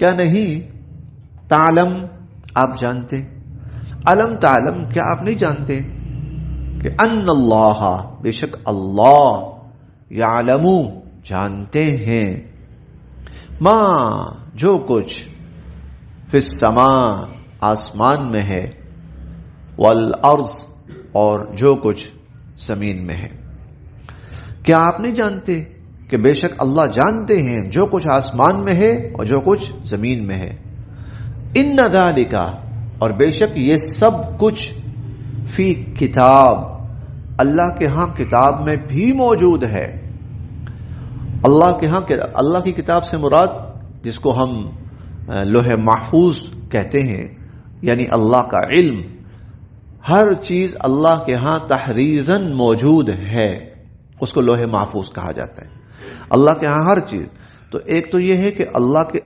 क्या नहीं, तालम आप जानते, अलम तालम क्या आप नहीं जानते कि अन्नल्लाह बेशक अल्लाह यालमू जानते हैं, मां जो कुछ फिस समा आसमान में है, वल अर्ज और जो कुछ जमीन में है। क्या आप नहीं जानते कि बेशक अल्लाह जानते हैं जो कुछ आसमान में है और जो कुछ जमीन में है। इन्ना ज़ालिका और बेशक ये सब कुछ फी किताब अल्लाह के यहां किताब में भी मौजूद है। अल्लाह के यहां अल्लाह की किताब से मुराद जिसको हम लोहे महफूज कहते हैं, यानी अल्लाह का इल्म, हर चीज अल्लाह के यहां तहरीरन मौजूद है, उसको लोहे महफूज कहा जाता है। अल्लाह के यहां हर चीज, तो एक तो यह है कि अल्लाह के